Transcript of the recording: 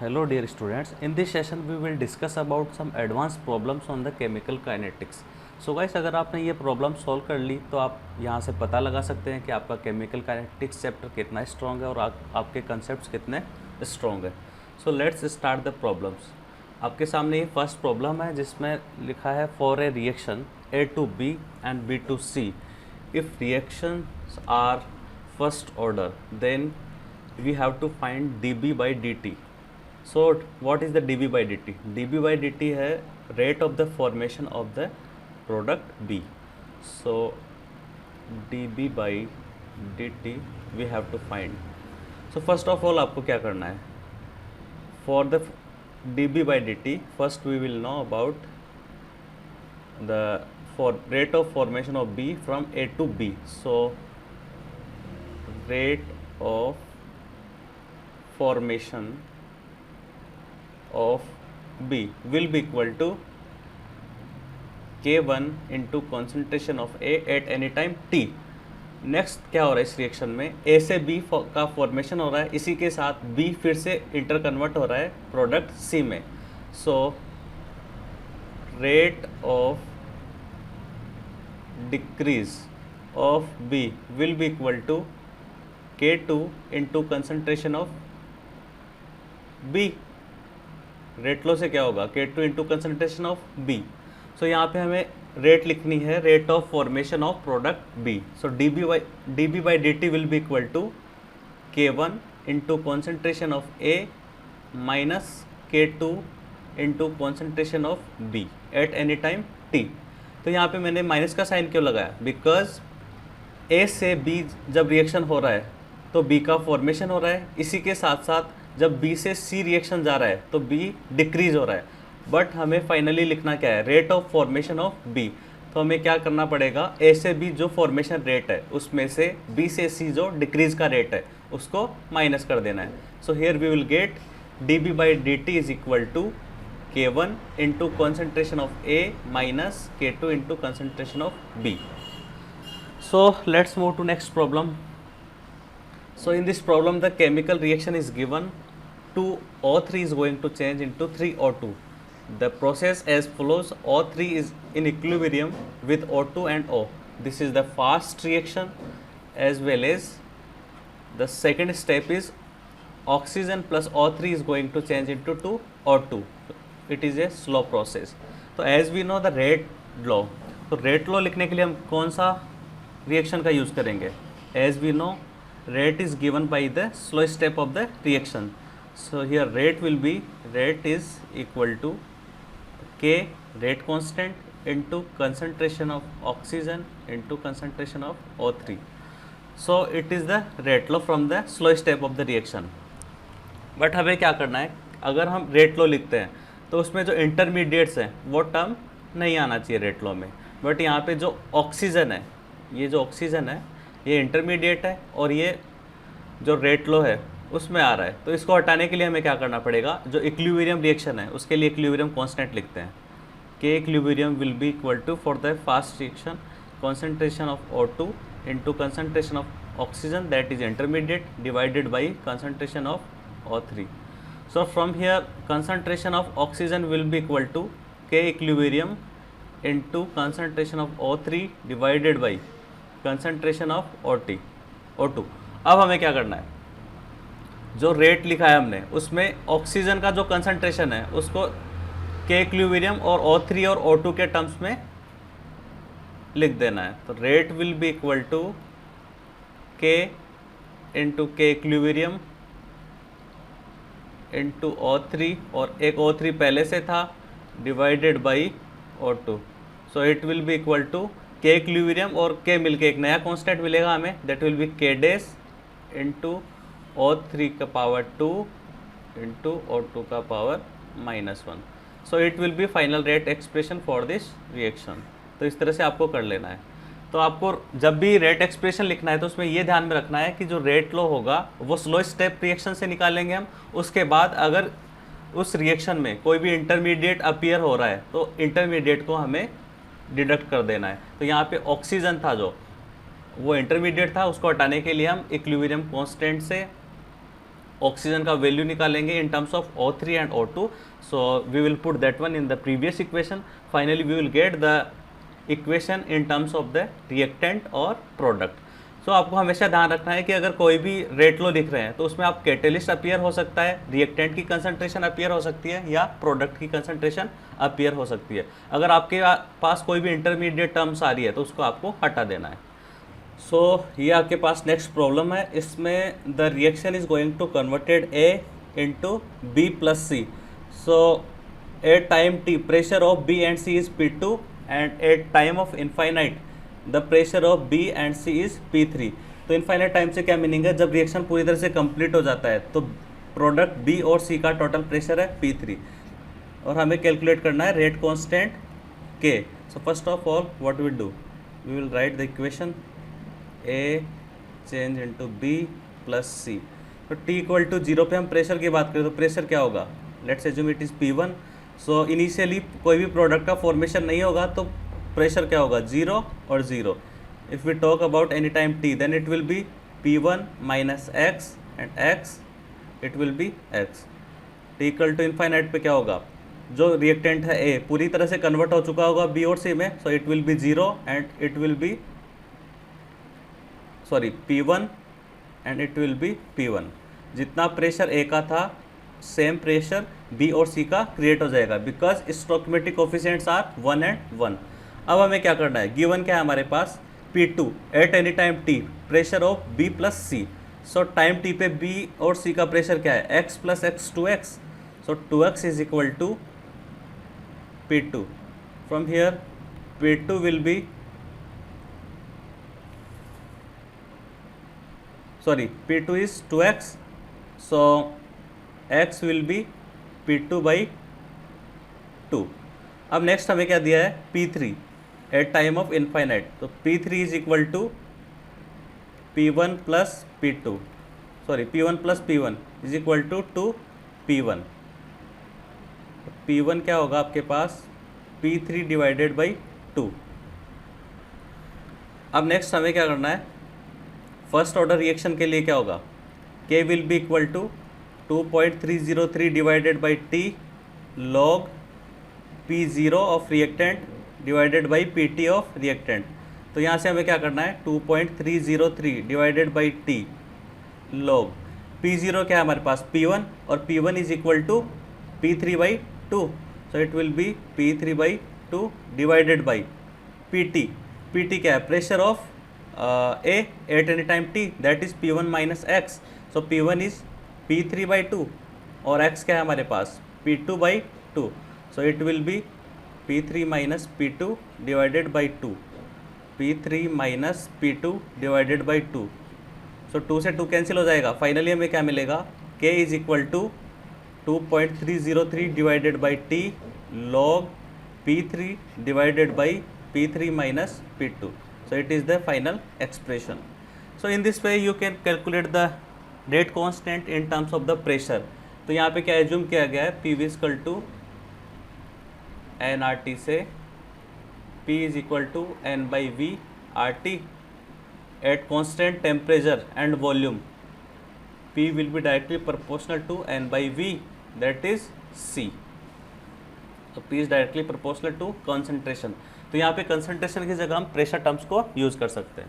Hello dear students, in this session we will discuss about some advanced problems on the chemical kinetics. So guys, अगर आपने ये problem solve कर ली तो आप यहाँ से पता लगा सकते हैं कि आपका केमिकल काइनेटिक्स चैप्टर कितना स्ट्रॉन्ग है और आपके कंसेप्ट्स कितने स्ट्रॉन्ग है. So let's start the problems. आपके सामने ये फर्स्ट प्रॉब्लम है जिसमें लिखा है for a reaction A to B and B to C, if reactions are first order then we have to find dB by dt. So what is the dB by dt? dB by dt है rate of the formation of the product B. So dB by dt we have to find. So first of all आपको क्या करना है? For the dB by dt, first we will know about the rate of formation of B from A to B. So rate of formation of B will be equal to K1 into concentration of A at any time T. Next क्या हो रहा है इस reaction में, A से B का formation हो रहा है, इसी के साथ B फिर से इंटर कन्वर्ट हो रहा है प्रोडक्ट C में. So rate of decrease of B will be equal to K2 into concentration of B. Rate law से क्या होगा, K2 into concentration of B. So यहाँ पे हमें रेट लिखनी है, rate of formation of product B. So dB by dt will be equal to K1 into concentration of A minus K2 into concentration of B at any time T. तो यहाँ पे मैंने minus का sign क्यों लगाया, because A से B जब reaction हो रहा है तो B का फॉर्मेशन हो रहा है, इसी के साथ साथ जब B से C रिएक्शन जा रहा है तो B डिक्रीज हो रहा है. बट हमें फाइनली लिखना क्या है, rate of formation of B. तो हमें क्या करना पड़ेगा, A से B जो फॉर्मेशन रेट है उसमें से B से C जो डिक्रीज का रेट है उसको माइनस कर देना है. So here we will get dB by dt is equal to K1 into concentration of A minus K2 into concentration of B. So let's move to next problem. So in this problem the chemical reaction is given. 2O3 is going to change into 3O2. The process as follows: O3 is in equilibrium with O2 and O. This is the fast reaction, as well as the second step is oxygen plus O3 is going to change into 2O2. It is a slow process. So as we know the rate law, तो rate law लिखने के लिए हम कौन सा reaction का use करेंगे? As we know rate is given by the slow step of the reaction. So here rate is equal to K rate constant into concentration of oxygen into concentration of O3. So it is the rate law from the slow step of the reaction. But हमें क्या करना है, अगर हम rate law लिखते हैं तो उसमें जो इंटरमीडिएट्स हैं वो टर्म नहीं आना चाहिए रेट लॉ में. बट यहाँ पे जो ऑक्सीजन है, ये जो ऑक्सीजन है ये इंटरमीडिएट है और ये जो रेट लो है उसमें आ रहा है. तो इसको हटाने के लिए हमें क्या करना पड़ेगा, जो इक्विलिब्रियम रिएक्शन है उसके लिए इक्विलिब्रियम कांस्टेंट लिखते हैं. K equilibrium will be equal to for the fast reaction concentration of O2 into concentration of oxygen that is intermediate divided by concentration of O3. So from here concentration of oxygen will be equal to K equilibrium into concentration of O3 divided by concentration of O2. अब हमें क्या करना है, जो rate लिखा है हमने उसमें ऑक्सीजन का जो कंसनट्रेशन है उसको के इक्विलिब्रियम और O3 और O2 के टर्म्स में लिख देना है. तो rate will be equal to K into K equilibrium into O3 और एक O3 पहले से था divided by O2. So it will be equal to K equilibrium और के मिलके एक नया कांस्टेंट मिलेगा हमें, that will be K dash into O3 का पावर 2 इंटू O2 का power -1. So it will be final rate expression for this reaction. तो इस तरह से आपको कर लेना है. तो आपको जब भी रेट एक्सप्रेशन लिखना है तो उसमें ये ध्यान में रखना है कि जो रेट लो होगा वो स्लो स्टेप रिएक्शन से निकालेंगे हम. उसके बाद अगर उस रिएक्शन में कोई भी इंटरमीडिएट अपीयर हो रहा है तो इंटरमीडिएट को हमें डिडक्ट कर देना है. तो यहाँ पे ऑक्सीजन था जो वो इंटरमीडिएट था, उसको हटाने के लिए हम इक्विलिब्रियम कांस्टेंट से ऑक्सीजन का वैल्यू निकालेंगे in terms of O3 and O2. So we will put that one in the previous equation. Finally we will get the equation in terms of the reactant और product. So आपको हमेशा ध्यान रखना है कि अगर कोई भी रेट लो लिख रहे हैं तो उसमें आप कैटेलिस्ट अपीयर हो सकता है, रिएक्टेंट की कंसंट्रेशन अपीयर हो सकती है, या प्रोडक्ट की कंसंट्रेशन अपीयर हो सकती है. अगर आपके पास कोई भी इंटरमीडिएट टर्म्स आ रही है तो उसको आपको हटा देना है. सो ये आपके पास नेक्स्ट प्रॉब्लम है. इसमें the reaction is going to converted A into B plus C. So at time T pressure of B and C is P2 and at time of infinite the pressure of B and C is P3. तो infinite time से क्या meaning है, जब reaction पूरी तरह से complete हो जाता है तो प्रोडक्ट B और C का टोटल प्रेशर है P3 और हमें कैलकुलेट करना है rate constant K. So first of all what we do, we will write the equation A change into B plus C. तो T इक्वल टू 0 पे हम प्रेशर की बात करें तो प्रेशर क्या होगा, let's assume it is P1. So initially कोई भी प्रोडक्ट का फॉर्मेशन नहीं होगा तो प्रेशर क्या होगा, 0 और 0. If we talk about any time T then it will be P1 minus X and X it will be X. T equal to infinite पे क्या होगा, जो रिएक्टेंट है A पूरी तरह से कन्वर्ट हो चुका होगा B और C में. So it will be 0 and it will be P1 and it will be P1. जितना प्रेशर A का था सेम प्रेशर B और C का क्रिएट हो जाएगा because stoichiometric coefficients are 1 and 1. अब हमें क्या करना है, गिवन क्या है हमारे पास P2 at any time T pressure of B plus C. So time T पे B और C का प्रेशर क्या है, X plus X 2X. So 2X is equal to P2. From here P2 will be P2 is 2x, so x will be P2 by 2. अब next हमें क्या दिया है, P3 eight time of infinite. तो P3 is equal to P1 plus P2 P1 plus P1 is equal to 2P1. P1 क्या होगा आपके पास, P3 divided by 2. अब नेक्स्ट हमें क्या करना है, फर्स्ट ऑर्डर रिएक्शन के लिए क्या होगा, K will be equal to 2.303 divided by T log P0 of reactant divided by PT of reactant. तो यहाँ से हमें क्या करना है, 2.303 divided by T log P0 क्या है हमारे पास, P1 और P1 is equal to P3 by 2. So it will be P3 by 2 divided by PT. PT क्या है, pressure of A at any time T that is P1 minus X. So P1 is P3 by 2 और X क्या है हमारे पास, P2 by 2. So it will be P3 minus P2 divided by 2. P3 minus P2 divided by 2. So 2 से 2 cancel हो जाएगा. Finally हमें क्या मिलेगा, K is equal to 2.303 divided by T log P3 divided by P3 minus P2. So it is the final expression. So in this way you can calculate the rate constant in terms of the pressure. तो यहाँ पे क्या assume किया गया है, P equal to NRT से P is equal to N by V RT at constant temperature and volume. P will be directly proportional to N by V that is C. तो P is directly proportional to concentration. तो यहाँ पे concentration की जगह हम pressure terms को use कर सकते हैं.